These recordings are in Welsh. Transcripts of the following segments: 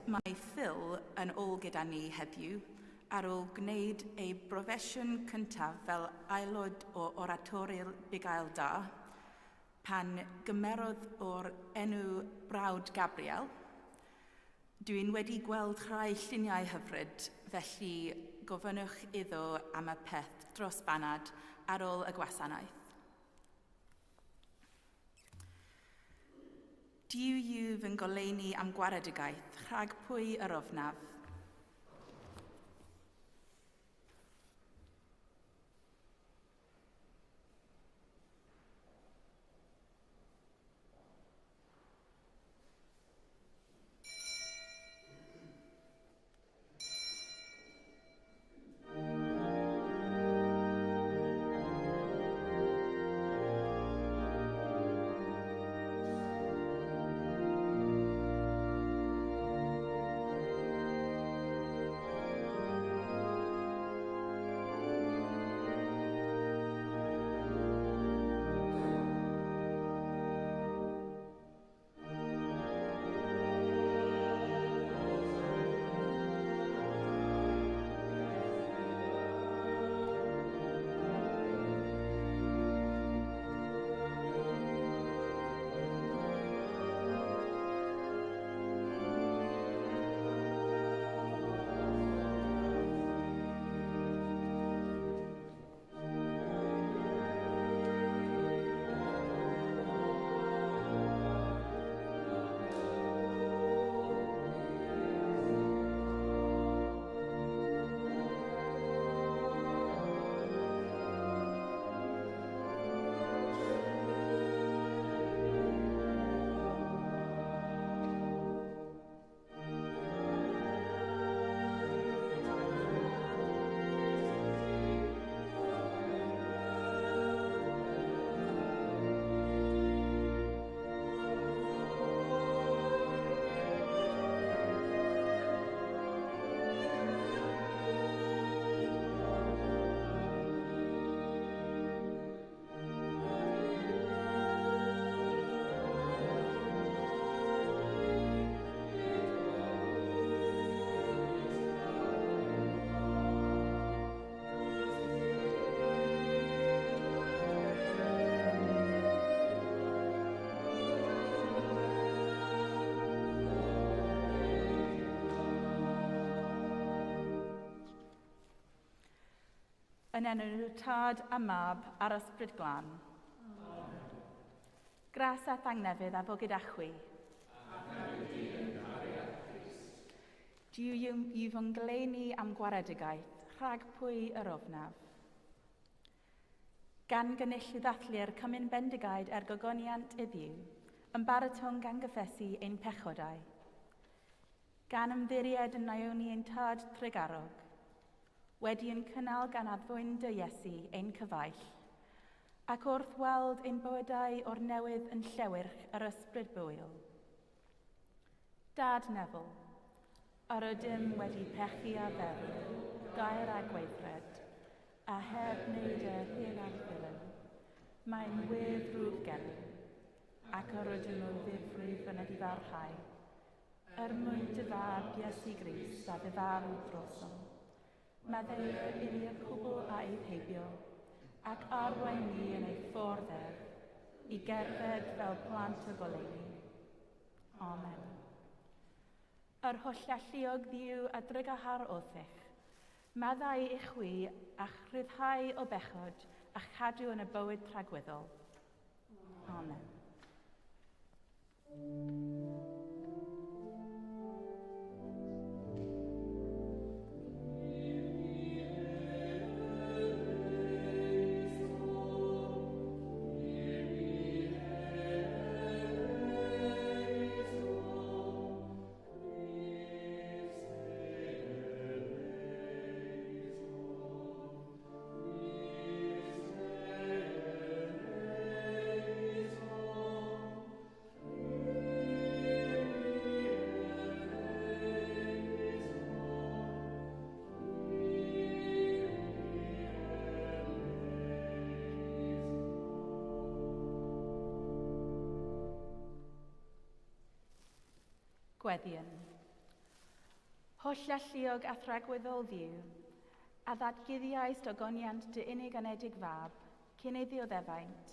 Mae Phil yn ôl gyda ni heddiw ar ôl gwneud ei broffesiwn cyntaf fel aelod o oratoriol Bugail Da pan gymerodd o'r enw Brawd Gabriel. Dwi'n wedi gweld rhai lluniau hyfryd, felly gofynnwch iddo am y peth dros banad ar ôl y gwasanaeth. Diw yw fy ngoleuni am gwaredigaeth, rhag pwy yr ofnaf. Yn enw Tad a Mab a'r Ysbryd Glân. Amen. Gras a thangnefydd a fo gyda chwi. Diw yw fy ngoleuni am gwaredigaeth, rhag pwy yr ofnaf. Gan gynnull i ddathlu'r Cymun Bendigaid gogoniant iddiw, yn baratong gan gyffesu ein pechodau. Gan ymddiried yn Naomi ein tad tregarog, wedi yn cynnal gan addwyn dy Iesu ein cyfaill, ac wrth weld ein bywydau o'r newydd yn llewyrch yr ysbryd bwyl. Dad Nefel, ar ydym wedi pechu a feddwl, gair a gweithred, a heb wneud y hyn a'r ddilyn, mae'n weddrwg gennym, ac ar ydym o ddifrif yn ydi farhau, mwyn dy fab Iesu Grist a dy farw drosom. Maddeuir i'r cwbl a ei heibio, ac arwain ni yn ei ffordd i gerdded fel plant o goleuni. Amen. Yr hollelluog ddiw a drygahar othych, maddau i chwi a chryddhau o bechod a chadw yn y bywyd tragweddol. Amen. Gweddion. Holl alluog a thragweddol ddiw, a ddadguddiais dogoniant dy unig anedig fab, cyn ei ddioddefaint,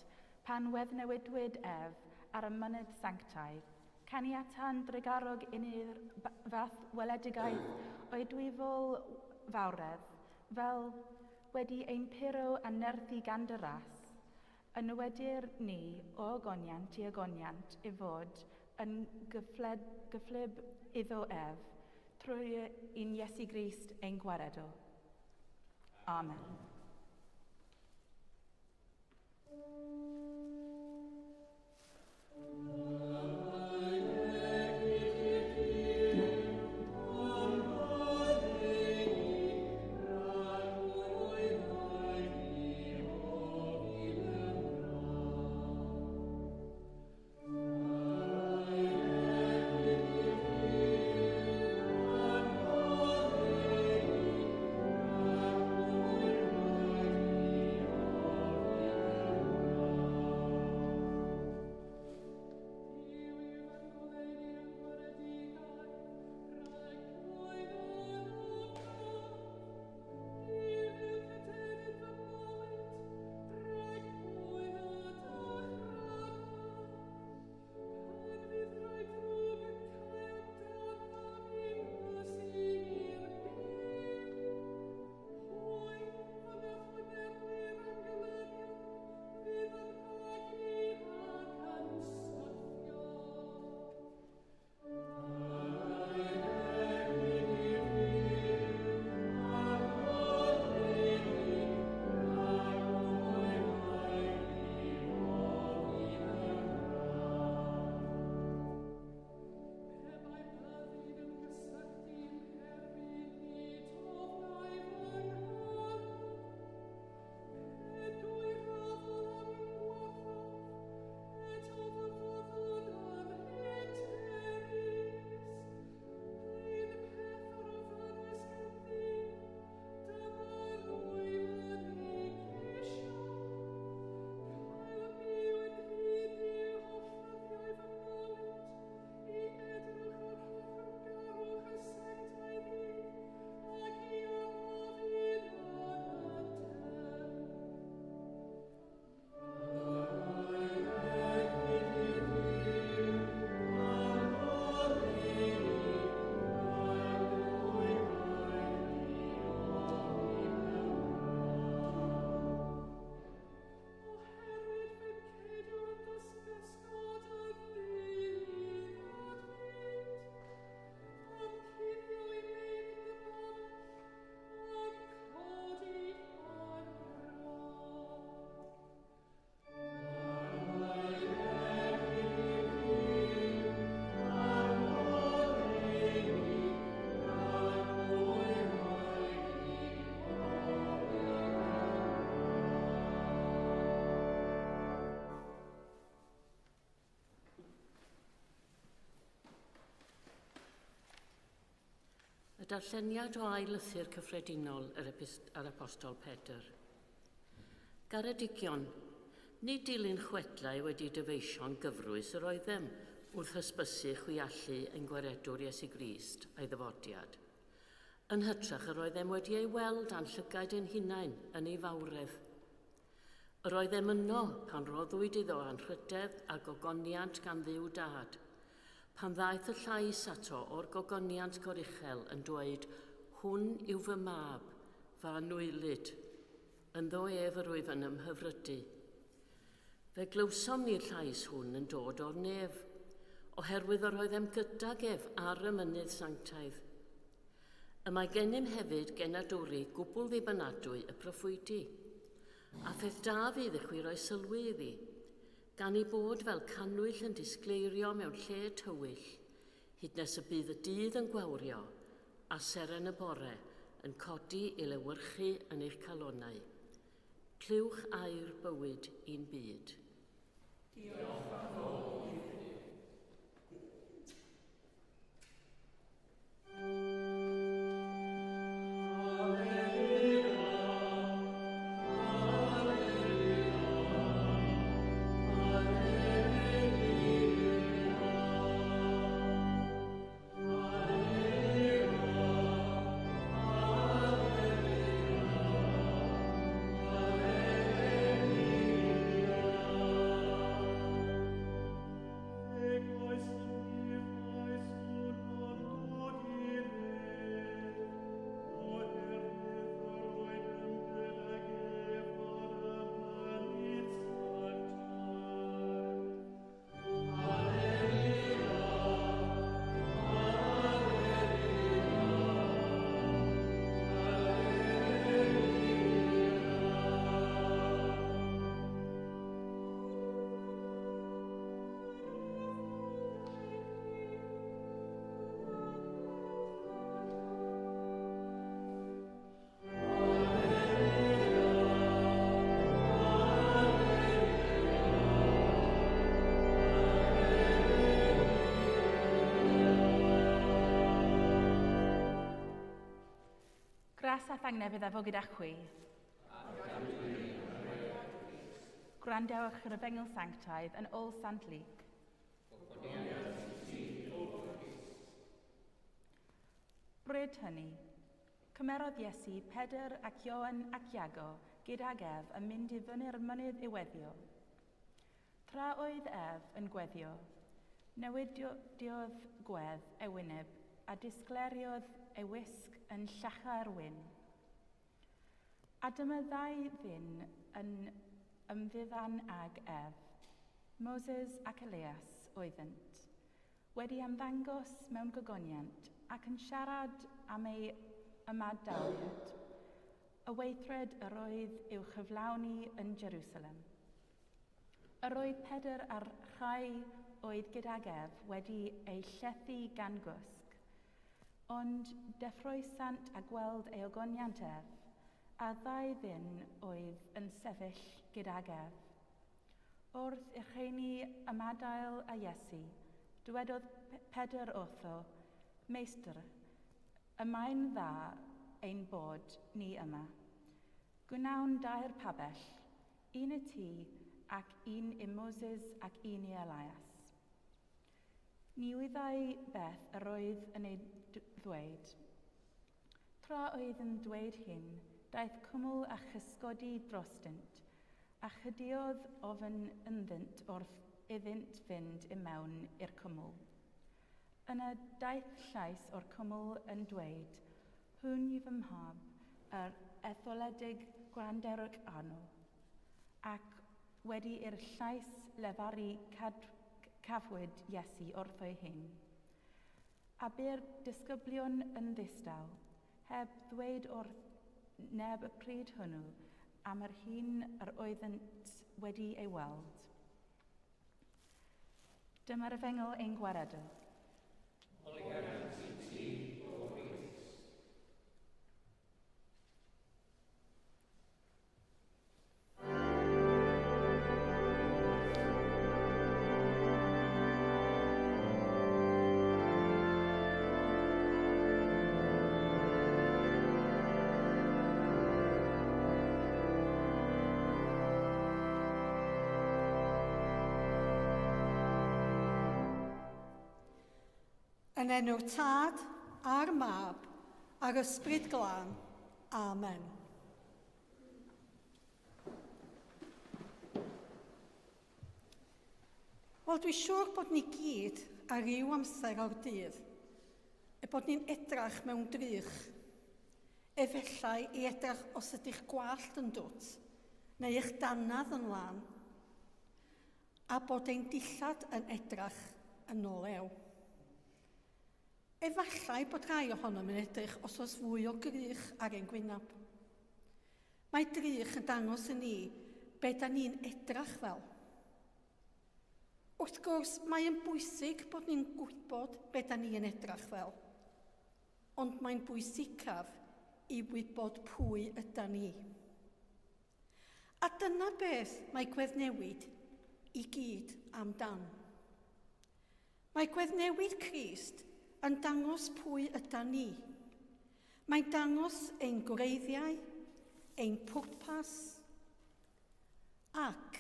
pan Gweddnewidiad ar y mynydd sanctaidd, caniatan drygarog unir fath weledigaeth o'i Ddygwyl fawredd, fel wedi ein puro a nerthu gan dy ras, yn wedir ni o ogoniant i ogoniant i fod yn gyfflib iddo trwy un Iesu Grist ein gwaredo. Amen. Darlleniad o ail-lythyr cyffredinol yr apostol Pedr. Garedigion, nid dilyn chwedlau wedi dyfeisio'n gyfrwys yr oeddem wrth hysbysu chwiallu ein gwaredwr Iesu Grist a'i ddyfodiad. Yn hytrach yr oeddem wedi ei weld a'n llygaid ein hunain yn ei fawredd. Yr oeddem yno pan roddwyd iddo anrhydedd a gogoniant gan Dduw Dad, pan ddaeth y llais ato o'r gogoniant goruchel yn dweud, hwn yw fy mab, fy anwylyd, ynddo ef yr wyf yn ymhyfrydu. Fe glywsom ni'r llais hwn yn dod o'r nef, oherwydd yr oeddem gydag ef ar y mynydd sanctaidd. Y mae gennym hefyd genadwri gwbl ddibynadwy y proffwydi, a pheth da fydd i chwi roi sylwi iddi, gan ei bod fel canwyll yn disgleirio mewn lle tywyll, hyd nes y bydd y dydd yn gwawrio, a seren y bore yn codi i lewyrchu yn eich calonnau. Clywch air bywyd i'n byd. Diolch yn fawr. Dras a thangnefydd efo gyda chwi. Gwrandewch yr efengil sanctaidd yn ôl Sant Luc. Bryd hynny, cymerodd Iesu Pedr ac Ioan ac Iago gydag Ef yn mynd i fyny'r mynydd i weddio. Tra oedd Ef yn gweddio, newidiodd gwedd ei wyneb a disgleriodd ei wisg yn llacha'r wyn. A dyma ddau ddyn yn ymddiddan ag Ef, Moses ac Elias oeddent, wedi ymddangos mewn gogoniant ac yn siarad am ei ymadawniad, y weithred yr oedd i'w chyflawni yn Jerusalem. Yr oedd Pedr a'r rhai oedd gydag Ef wedi ei llethu gan gwsg, ond deffroesant a gweld ei ogoniant Ef, a ddau ddyn oedd yn sefyll gydag Ef. Wrth i'r rheini ymadael a Iesu, dywedodd Pedr wrtho, Meistr, y mae'n dda ein bod ni yma. Gwnawn dau'r pabell, un i ti ac un i Moses ac un i Elias. Ni wyddai beth yr oedd yn ei ddweud. Tra oedd yn dweud hyn, daeth cwmwl a chysgodi drostynt, a chydiodd ofyn ynddynt wrth iddynt fynd i mewn i'r cwmwl. Yna daeth llais o'r cwmwl yn dweud, hwn yw fy mhab, yr etholedig gwranderwch arno, ac wedi i'r llais lefaru cafwyd Iesu wrtho hyn. A by'r disgyblion yn ddistaw, heb ddweud wrth neb y pryd hwnnw am yr hun yr oeddent wedi ei weld. Dyma'r efengil ein gwaredol. Yn enw'r Tad, a'r Mab, a'r Ysbryd Glân. Amen. Wel, dwi'n siŵr bod ni gyd ar ryw amser o'r dydd, bod ni'n edrach mewn drych, efallai i edrach os ydych gwallt yn dwt, neu eich dannedd yn lan, a bod ein dillad yn edrach yn ôl ew. Efallai bod rhai ohonom yn edrych os oes fwy o grych ar ein gwynab. Mae drych yn dangos i ni be da ni'n edrach fel. Wrth gwrs, mae'n bwysig bod ni'n gwybod be da ni'n edrach fel, ond mae'n bwysicaf i wybod pwy yda ni. A dyna beth mae Gweddnewid i gyd amdan. Mae Gweddnewid Crist yn dangos pwy yda ni. Mae'n dangos ein gwreiddiau, ein pwrpas, ac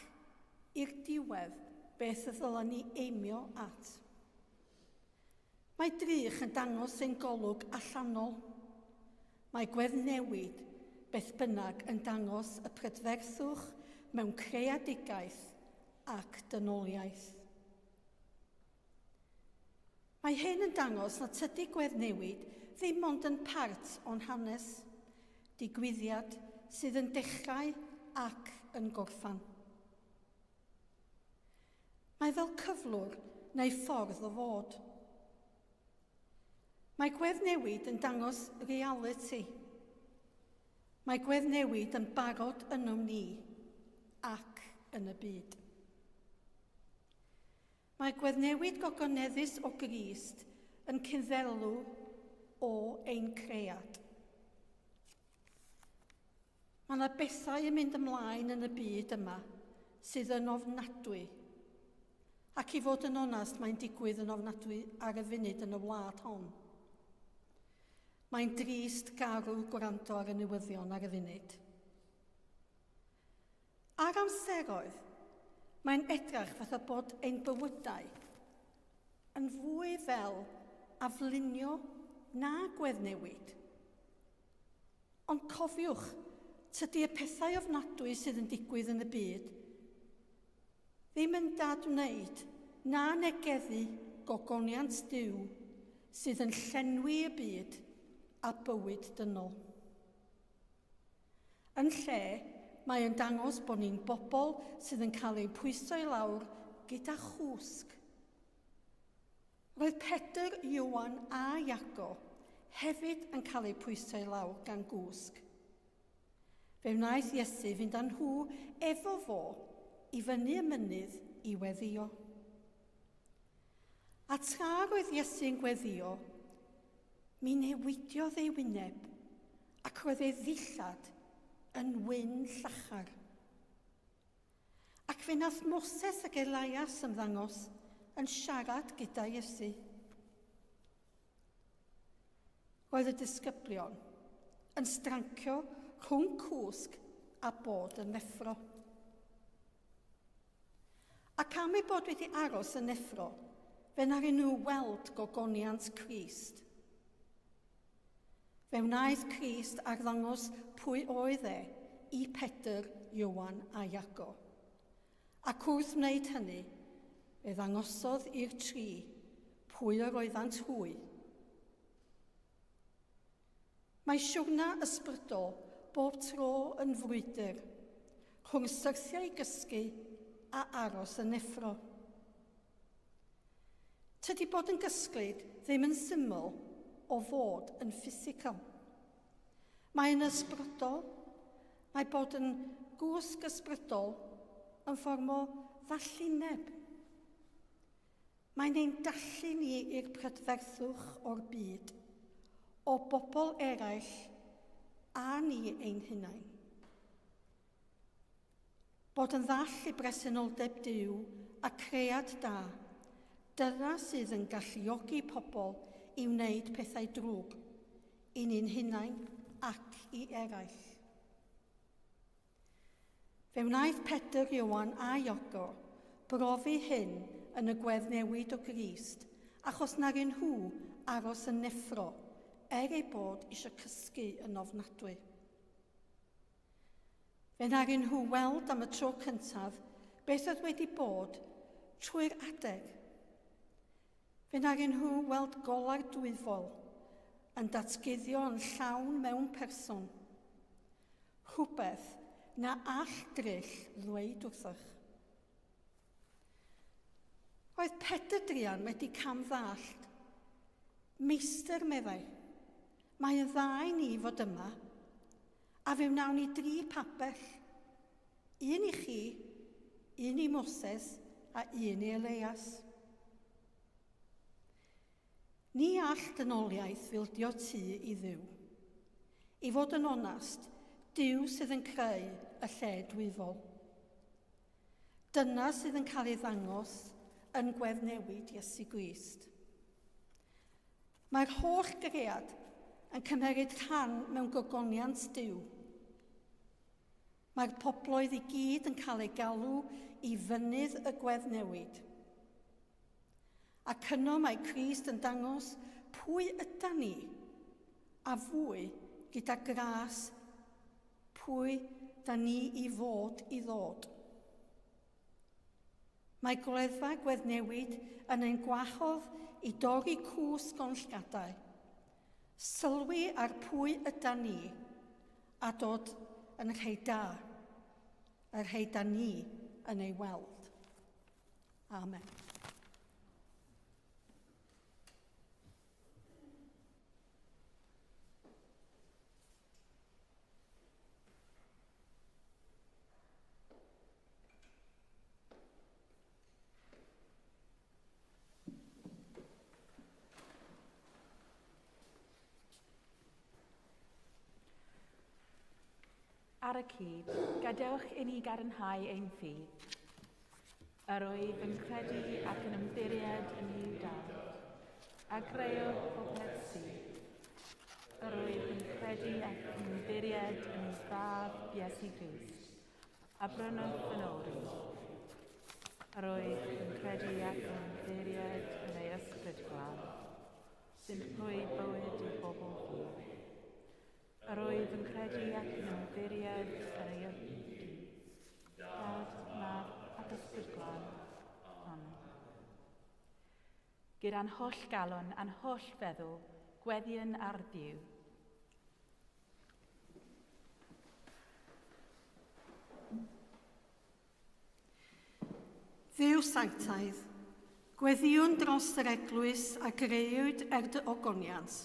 i'r diwedd beth y ddylen ni eimio at. Mae drych yn dangos ein golwg allanol. Mae Gweddnewid beth bynnag yn dangos y prydferthwch mewn creadigaeth ac dynoliaeth. Mae hyn yn dangos na tydi Gweddnewid ddim ond yn part o'n hanes, digwyddiad sydd yn dechrau ac yn gorffan. Mae fel cyflwr neu ffordd o fod. Mae Gweddnewid yn dangos reality. Mae Gweddnewid yn barod ynom ni ac yn y byd. Mae Gweddnewid gogoneddus o Grist yn cynddelw o ein cread. Mae yna bethau yn mynd ymlaen yn y byd yma sydd yn ofnadwy. Ac i fod yn onast, mae'n digwydd yn ofnadwy ar y funud yn y wlad hon. Mae'n drist garw gwrando ar y newyddion ar y funud. Ar amseroedd, mae'n edrach fatha bod ein bywydau yn fwy fel aflunio na gweddnewid. Ond cofiwch, tydi y pethau ofnadwy sydd yn digwydd yn y byd ddim yn dad wneud na negeddu gogoniant Duw sydd yn llenwi y byd a bywyd dynol. Yn lle, mae yn dangos bod ni'n bobl sydd yn cael eu pwyso i lawr gyda chwsg. Roedd Pedr, Ioan a Iago hefyd yn cael eu pwyso i lawr gan gwsg. Fe wnaeth Iesu fynd â nhw efo fo i fyny y mynydd i weddio. A tra roedd Iesu'n gweddio, mi newidiodd ei wyneb ac roedd ei ddillad yn wyn llachar. Ac fe nath Moses ac Elias ymddangos yn siarad gyda Iesu. Roedd y disgyblion yn strancio rhwng cwsg a bod yn neffro. Ac am ei bod wedi aros yn neffro, fe narin nhw weld gogoniant Crist. Fe wnaeth Crist arddangos pwy oedd e i Pedr, Ioan a Iago. Ac wrth wneud hynny, fe ddangosodd i'r tri pwy yr oeddant hwy. Mae siwrna ysbrydol bob tro yn frwydr rhwng syrthiau gysgu a aros yn neffro. Tydi bod yn gysglyd ddim yn syml o fod yn ffisigol. Mae'n ysbrydol, mae bod yn gwsg ysbrydol yn ffordd o ddallineb. Mae'n ein dallu ni i'r prydferthwch o'r byd, o bobl eraill a ni ein hunain. Bod yn ddall i bresenoldeb Duw a cread da, dyna sydd yn galluogi pobl i wneud pethau drwg i ni'n hunain ac i eraill. Fe wnaeth Pedr, Ioan a Iago brofi hyn yn y Gweddnewid o Grist achos narin nhw aros yn neffro ei bod eisiau cysgu yn ofnadwy. Fe narin nhw weld am y tro cyntaf beth oedd wedi bod trwy'r adeg. Fe narin nhw weld golar dwyfol yn datguddio yn llawn mewn person. Rhywbeth na all dryll ddweud wrthych. Roedd Pedr Drian wedi cam ddallt. Meistr, meddai, mae yn dda i ni fod yma, a fe wnawn ni 3 papell. Un i chi, un i Moses a un i Elias. Ni all dynoliaeth fildio tŷ i Dduw. I fod yn onast, Duw sydd yn creu y lle dwyfol. Dyna sydd yn cael ei ddangos yn Gweddnewid Iesu Grist. Mae'r holl gread yn cymeryd rhan mewn gogoniant Duw. Mae'r pobloedd i gyd yn cael ei galw i fynydd y Gweddnewid. Ac yno mae Crist yn dangos pwy ydan ni, a fwy gyda gras pwy da ni i fod i ddod. Mae goleddfa Gweddnewid yn ein gwahodd i dorri cwsg o'n llgadau, sylwi ar pwy ydan ni, a dod yn rhai da, yr rhai da ni yn ei weld. Amen. Ar y cyd, gadewch i ni gadarnhau ein ffydd. Yr wyf yn credu ac yn ymddiried yn i'w dad, a greuwch popeth sydd. credu ac yn ymddiried yn ei fab Iesu Grist, a brynodd yn ori. Yr oedd yn credu ac yn ymddiried yn ei ysbryd glân, sy'n rhoi bywyd i bobl hir. Yr oedd yn credu ac yn ymddiried yn ei ysbryd na'r ac ysbryd glân. Amen. Gyda'n holl galon a'n holl feddwl, gweddion ar Dduw. Dduw sanctaidd, gweddiwn dros yr eglwys a greuwyd dy ogoniant.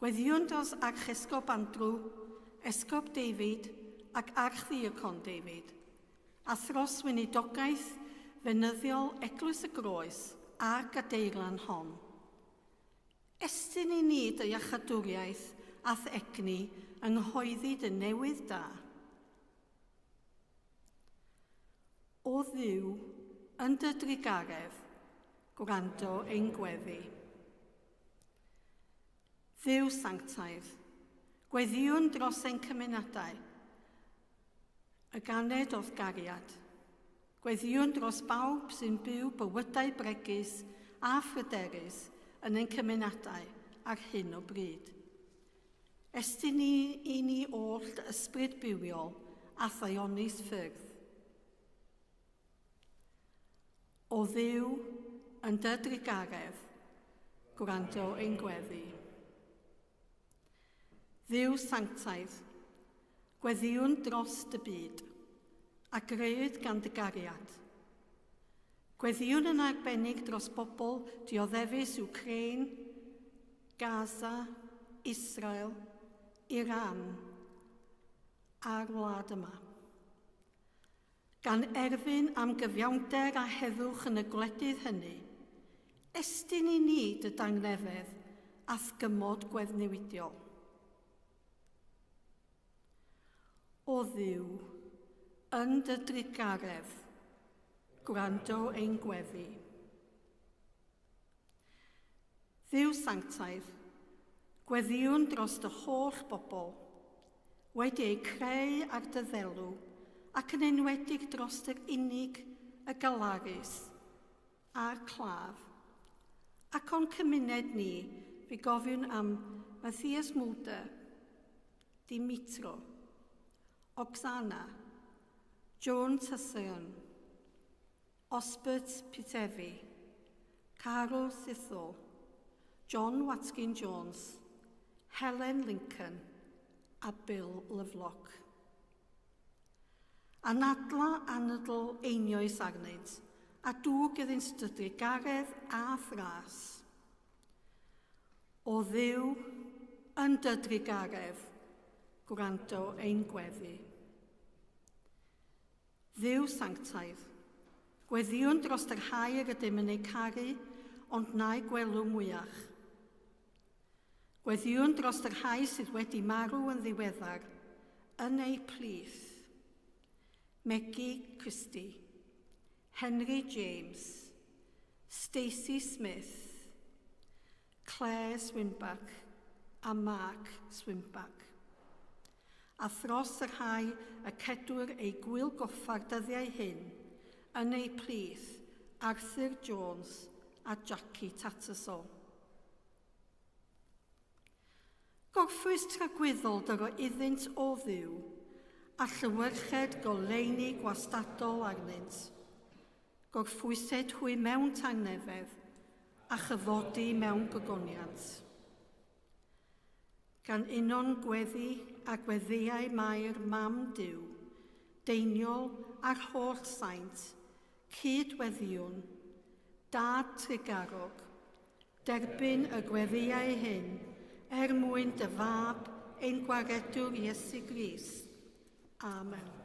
Gweddiwn dros Archesgob Andrew, Esgob David ac Archddiacon David, a thros weinidogaeth fenyddiol Eglwys y Groes a gadeirlan hon. Estyn i ni dy iachadwriaeth ath egni yng nghoeddi dy newydd da. O Dduw, yn dy drigaredd, gwrando ein gweddi. Dduw sanctaidd, gweddiwn dros ein cymunedau, y ganed o'th gariad. Gweddiwn dros bawb sy'n byw bywydau bregus a phryderus yn ein cymunedau ar hyn o bryd. Estyn i ni oll dy ysbryd bywiol a thaionus ffyrdd. O Dduw, yn dy drigaredd, gwrando ein gweddi. Dduw sanctaidd, gweddiwn dros dy byd, a greuwyd gan dy gariad. Gweddiwn yn arbennig dros bobl dioddefus Ukraine, Gaza, Israel, Iran a'r wlad yma. Gan erfyn am gyfiawnder a heddwch yn y gwledydd hynny, estyn i ni dy dangnefedd ath gymod gweddnewidiol. O Dduw, yn dy drigaredd, gwrando ein gweddi. Dduw sanctaidd, gweddiwn dros dy holl bobl, wedi ei creu ar dy ddelw, ac yn enwedig dros yr unig, y galarus, a'r claf, ac o'n cymuned ni, fi gofiwn am Matthias Mulder, Dimitro, Oksana, Joan Tyssion, Osbert Pitefi, Carol Sithol, John Watkin-Jones, Helen Lincoln a Bill Lovelock. Anadla anadl einioes arnynt, a dŵg ydyn stydru garedd a thras. O Dduw, yn dydru garedd, gwrando ein gweddi. Dduw sanctaidd, gweddiwn dros yr hair ydym yn ei caru, ond na'i gwelw mwyach. Gweddiwn dros yr hair sydd wedi marw yn ddiweddar, yn ei plith. Meggie Christie, Henry James, Stacey Smith, Claire Swinback a Mark Swinback. A thros yr hau y cedwr ei gwyl goffar dyddiau hyn, yn ei plith Arthur Jones a Jackie Tattersall. Gorffwys tragwyddol dyro iddynt o Dduw, a llywyrched goleuni gwastadol arnynt. Gorffwysed hwy mewn tangnefedd a chyfodi mewn gogoniant. Gan unon gweddi a gweddiau mae'r mam Duw, deiniol a'r holl saint, cydweddiwn, dad trigarog, derbyn y gweddiau hyn mwyn dy fab ein gwaredwr Iesu Grist. Amen.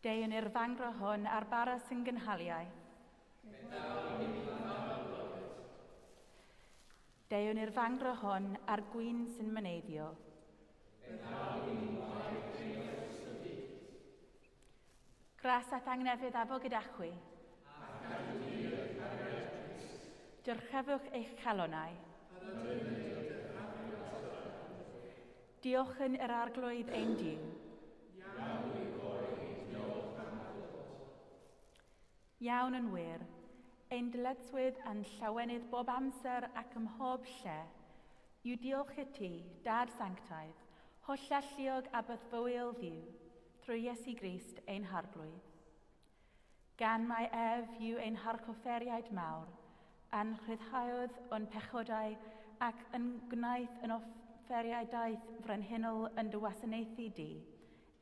Deiwn i'r fangro hon ar bara sy'n gynhaliaeth. Deiwn i'r fangro hon ar gwyn sy'n myneiddio. Gras at angnefydd afo gyda chwi. Dyrchafwch eich calonau. Diolch yn yr arglwydd ein diw. Iawn yn wir, ein dyletswydd yn llawenydd bob amser ac ym mhob lle, yw diolch i ti, Dad Sanctaidd, holl alluog a bythfwyl ddiw, trwy Iesu Grist ein harglwydd. Gan mai ef yw ein harchofferiaid mawr, a'n rhyddhaodd o'n pechodau ac yn gwnaeth yn offeriadaeth frenhinol yn dy wasanaethu di,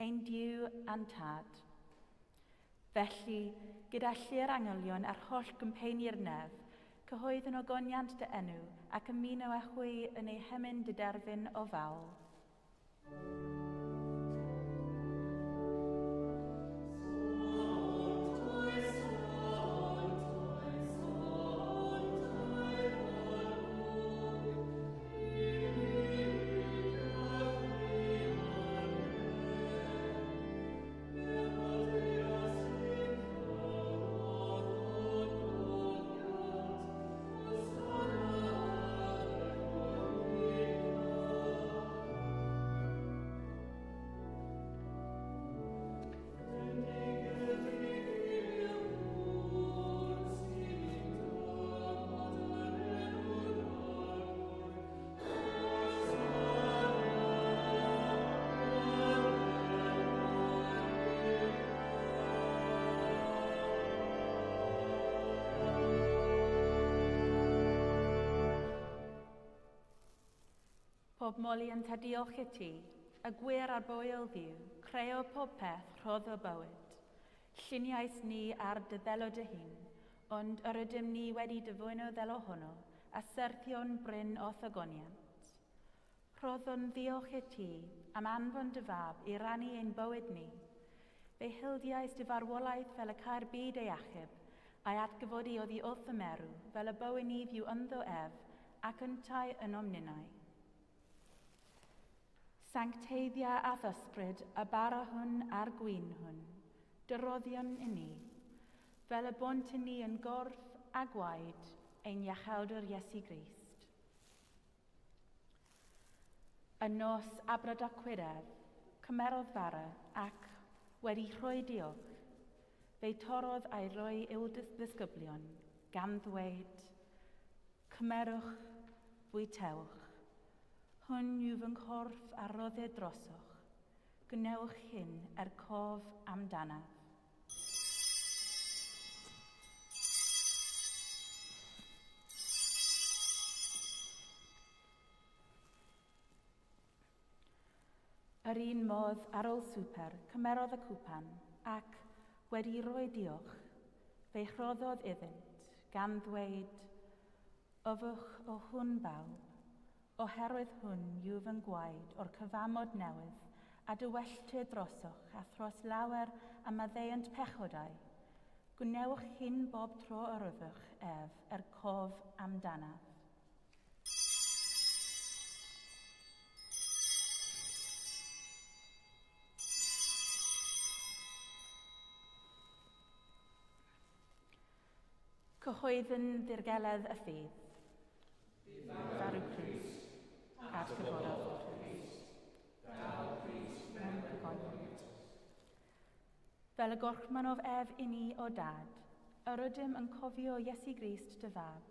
ein diw a'n tad. Felly, gyda llu'r angylion a'r holl gympeini'r nef, cyhoedd yn ogoniant dy enw ac ymuno â chwi yn ei hemyn dy derfyn o fawl. Pob moli yn ta diolch i ti, y gwir ar bwyl ddiw, creu pob peth rhodd o bywyd. Lluniais ni ar dy ddelo dy hun, ond yr ydym ni wedi dyfwyno ddelo honno, a syrthion bryn o thogoniant. Rhoddwn ddiolch i ti am anfon dy fab i rannu ein bywyd ni. Fe hildiais dy farwolaeth fel y cair byd ei achub, a'i atgyfodi oddi wrth y merw, fel y bywyd ni fyw ynddo ef, ac yntau yn omninau. Sancteiddia a thysbryd y bara hwn a'r gwyn hwn, dyroddion i ni, fel y bont i ni yn gorff a gwaed ein iachawdwr Iesu Grist. Y nos abradocwyd ef, cymerodd fara ac, wedi rhoi diolch, fe torodd a'i roi i'w ddisgyblion, gan ddweud, cymerwch, bwytewch. Hwn yw fy nghorff a rodded drosoch, gwnewch hyn cof amdanaf. Yr un modd ar ôl swper, cymerodd y cwpan, ac, wedi rhoi diolch, fe rhoddodd iddynt, gan ddweud, ofwch o hwn bawb, oherwydd hwn yw fy gwaed o'r cyfamod newydd a dywelltyd drosoch a thros lawer a maddeuant pechodau. Gwnewch hyn bob tro yr yfwch ef cof amdanaf. Cyhoeddwn ddirgeledd y ffydd. Farw Crist. At gyforodd. Fel y gorchmanodd ef i ni o dad, yr ydym yn cofio Iesu Grist dy fab,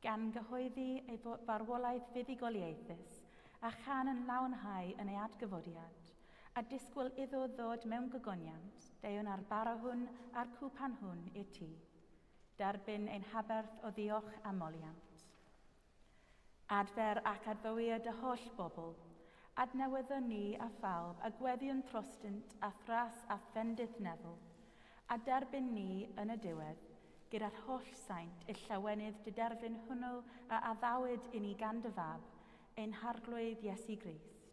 gan gyhoeddi ei farwolaeth fuddugoliaethus a chan yn lawnhau yn ei atgyfodiad, a disgwyl iddo ddod mewn gygoniant, deiwn ar bara hwn a'r cwpan hwn i ti, derbyn ein haberth o ddiolch a moliant. Adfer ac adfywyd y holl bobl, adnewyddon ni a phawb a gweddion trostynt a thras a phendydd neddol, a derbyn ni yn y diwedd, gyda'r holl saint y llawenydd dy derfyn hwnnw a addawyd i ni gan dy fab, ein harglwydd Iesu Grist.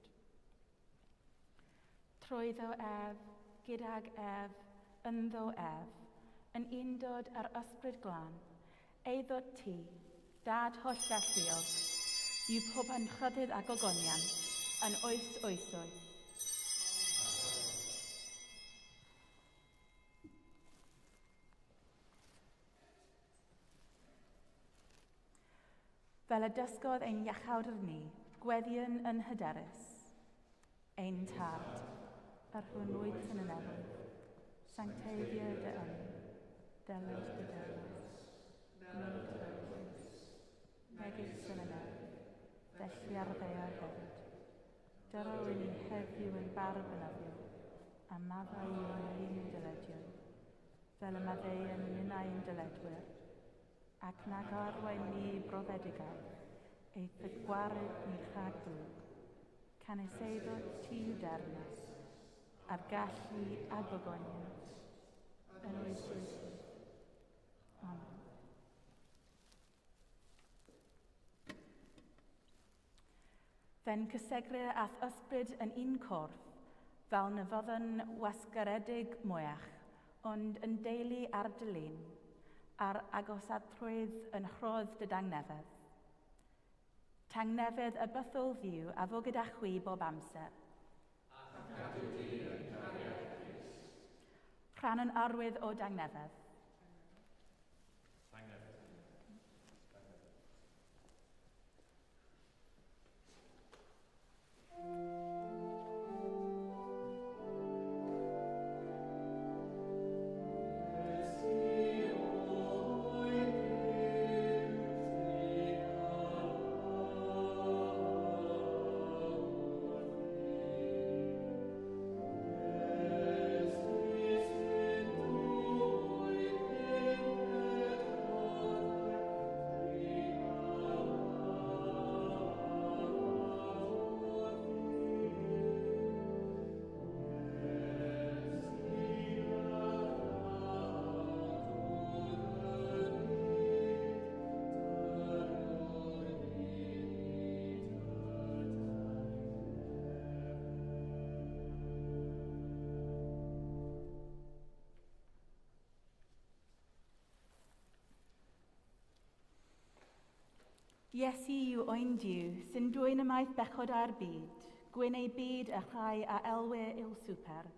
Trwyddo ef, gydag ef, ynddo ef, yn undod ar ysbryd glân, eiddod ti, dad hollell ddiog, yw pob yn chrydydd a gogonian, yn oes oesoedd. Fel y dysgodd ein iachawr ni, gweddion yn hyderus, ein tad, yr hwnnwyd yn y nefn, sancteiddio dy ym, delys dy delys, gwneud dy delys, megis yn y nefn, felly ar ddeo hefyd. Dyro i ni heddiw yn barb yn afio, a maddau yw'n un dyledion, fel y maddau yn unau'n dyledwyr, ac nag arwain ni broddedigaid, eith y gwared ni chadwg, caneseidod ti yw dernas, a'r gallu a gogoniant, yn oesoedd. Amen. Fe'n cysegri ath ysbryd yn un corff, fel na fydden wasgaredig mwyach, ond yn deulu ar dylun, a'r agosadrwydd yn chrodd dy dangnefedd. Tangnefedd y bythol ddiw a fo gyda chwi bob amser. Rhan yn arwydd o dangnefedd. Iesu yw oen diw sy'n dwyn ymaith bechod ar byd, gwyn ei byd a chai a elwe i'w swper.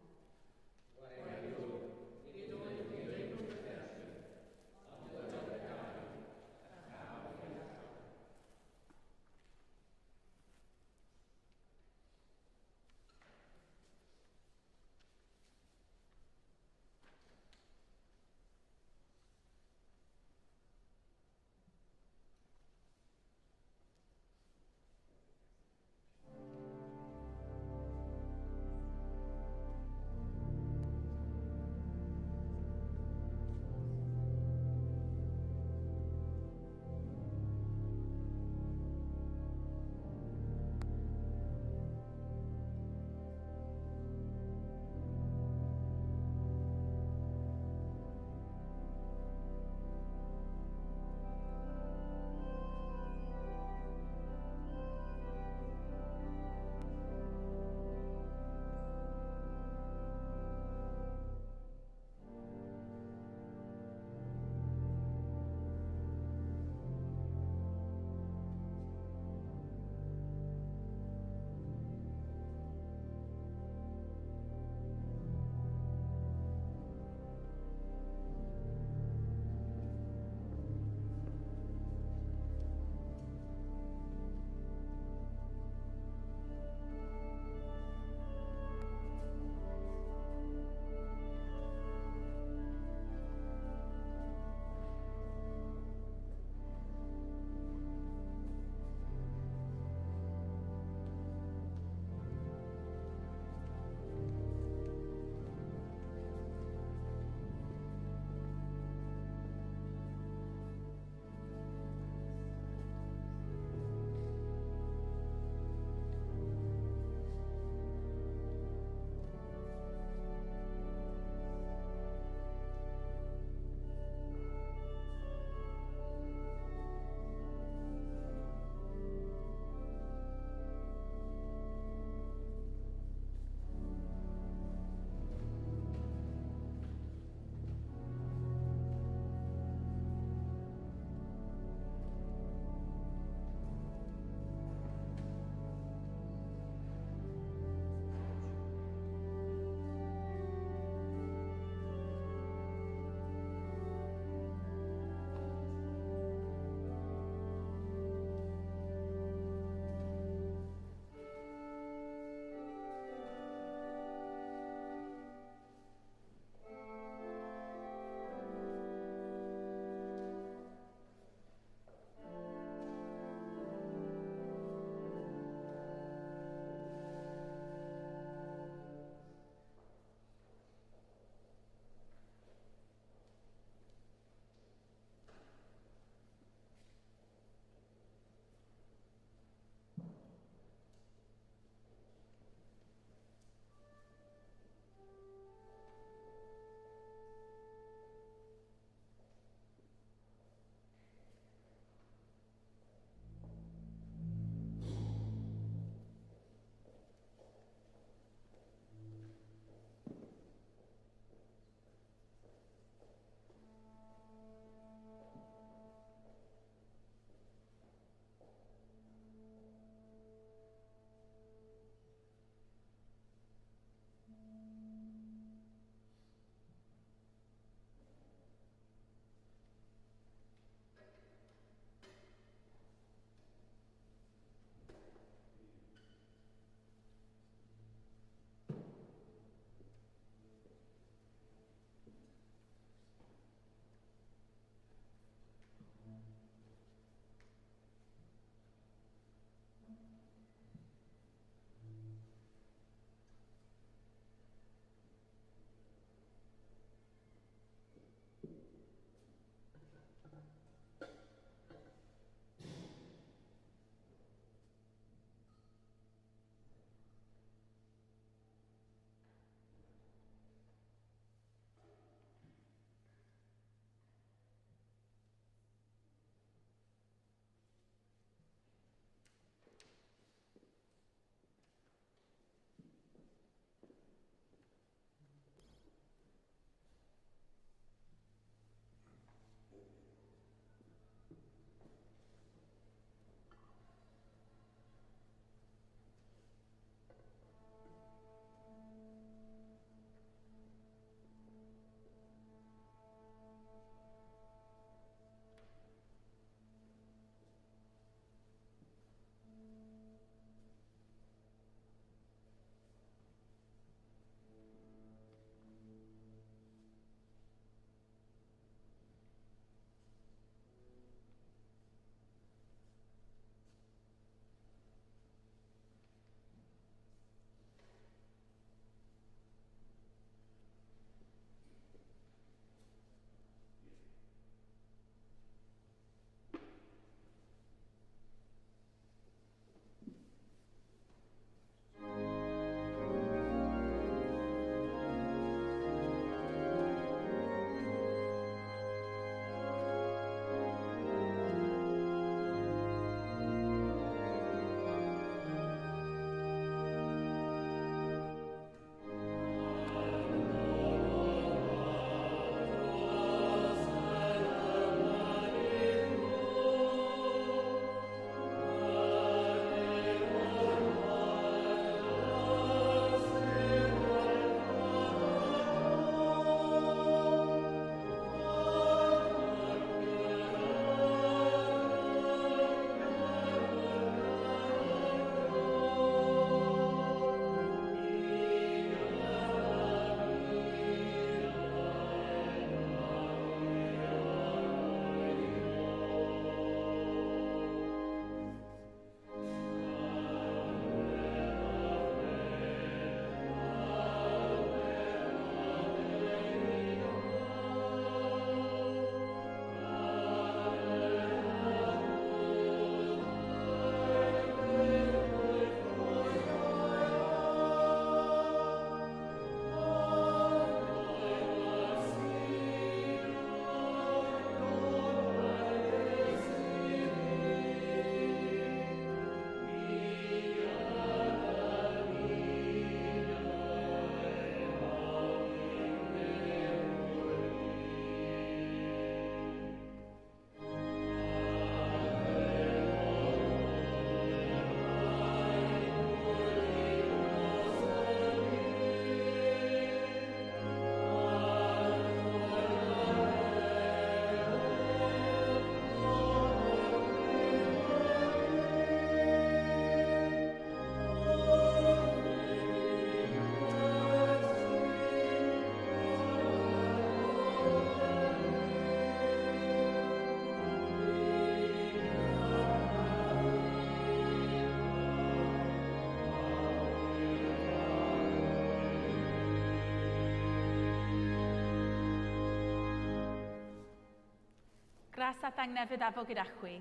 Gas a thangnefyd afo gyda chwi.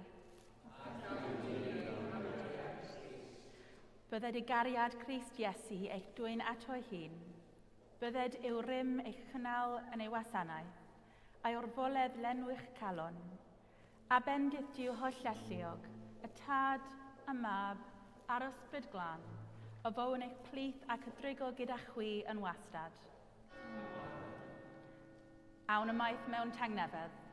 Bydded i gariad Crist Iesu eich dwy'n ato ei hun. Bydded i'w rym eich chynnal yn ei wasanaeth, a'i orfoledd lenwych calon, a bendith diw holl alluog, y tad, y mab, a'r ysbryd glân, o fown eich plith ac ydrygo gyda chwi yn wastad. Awn ymaith mewn tangnefedd.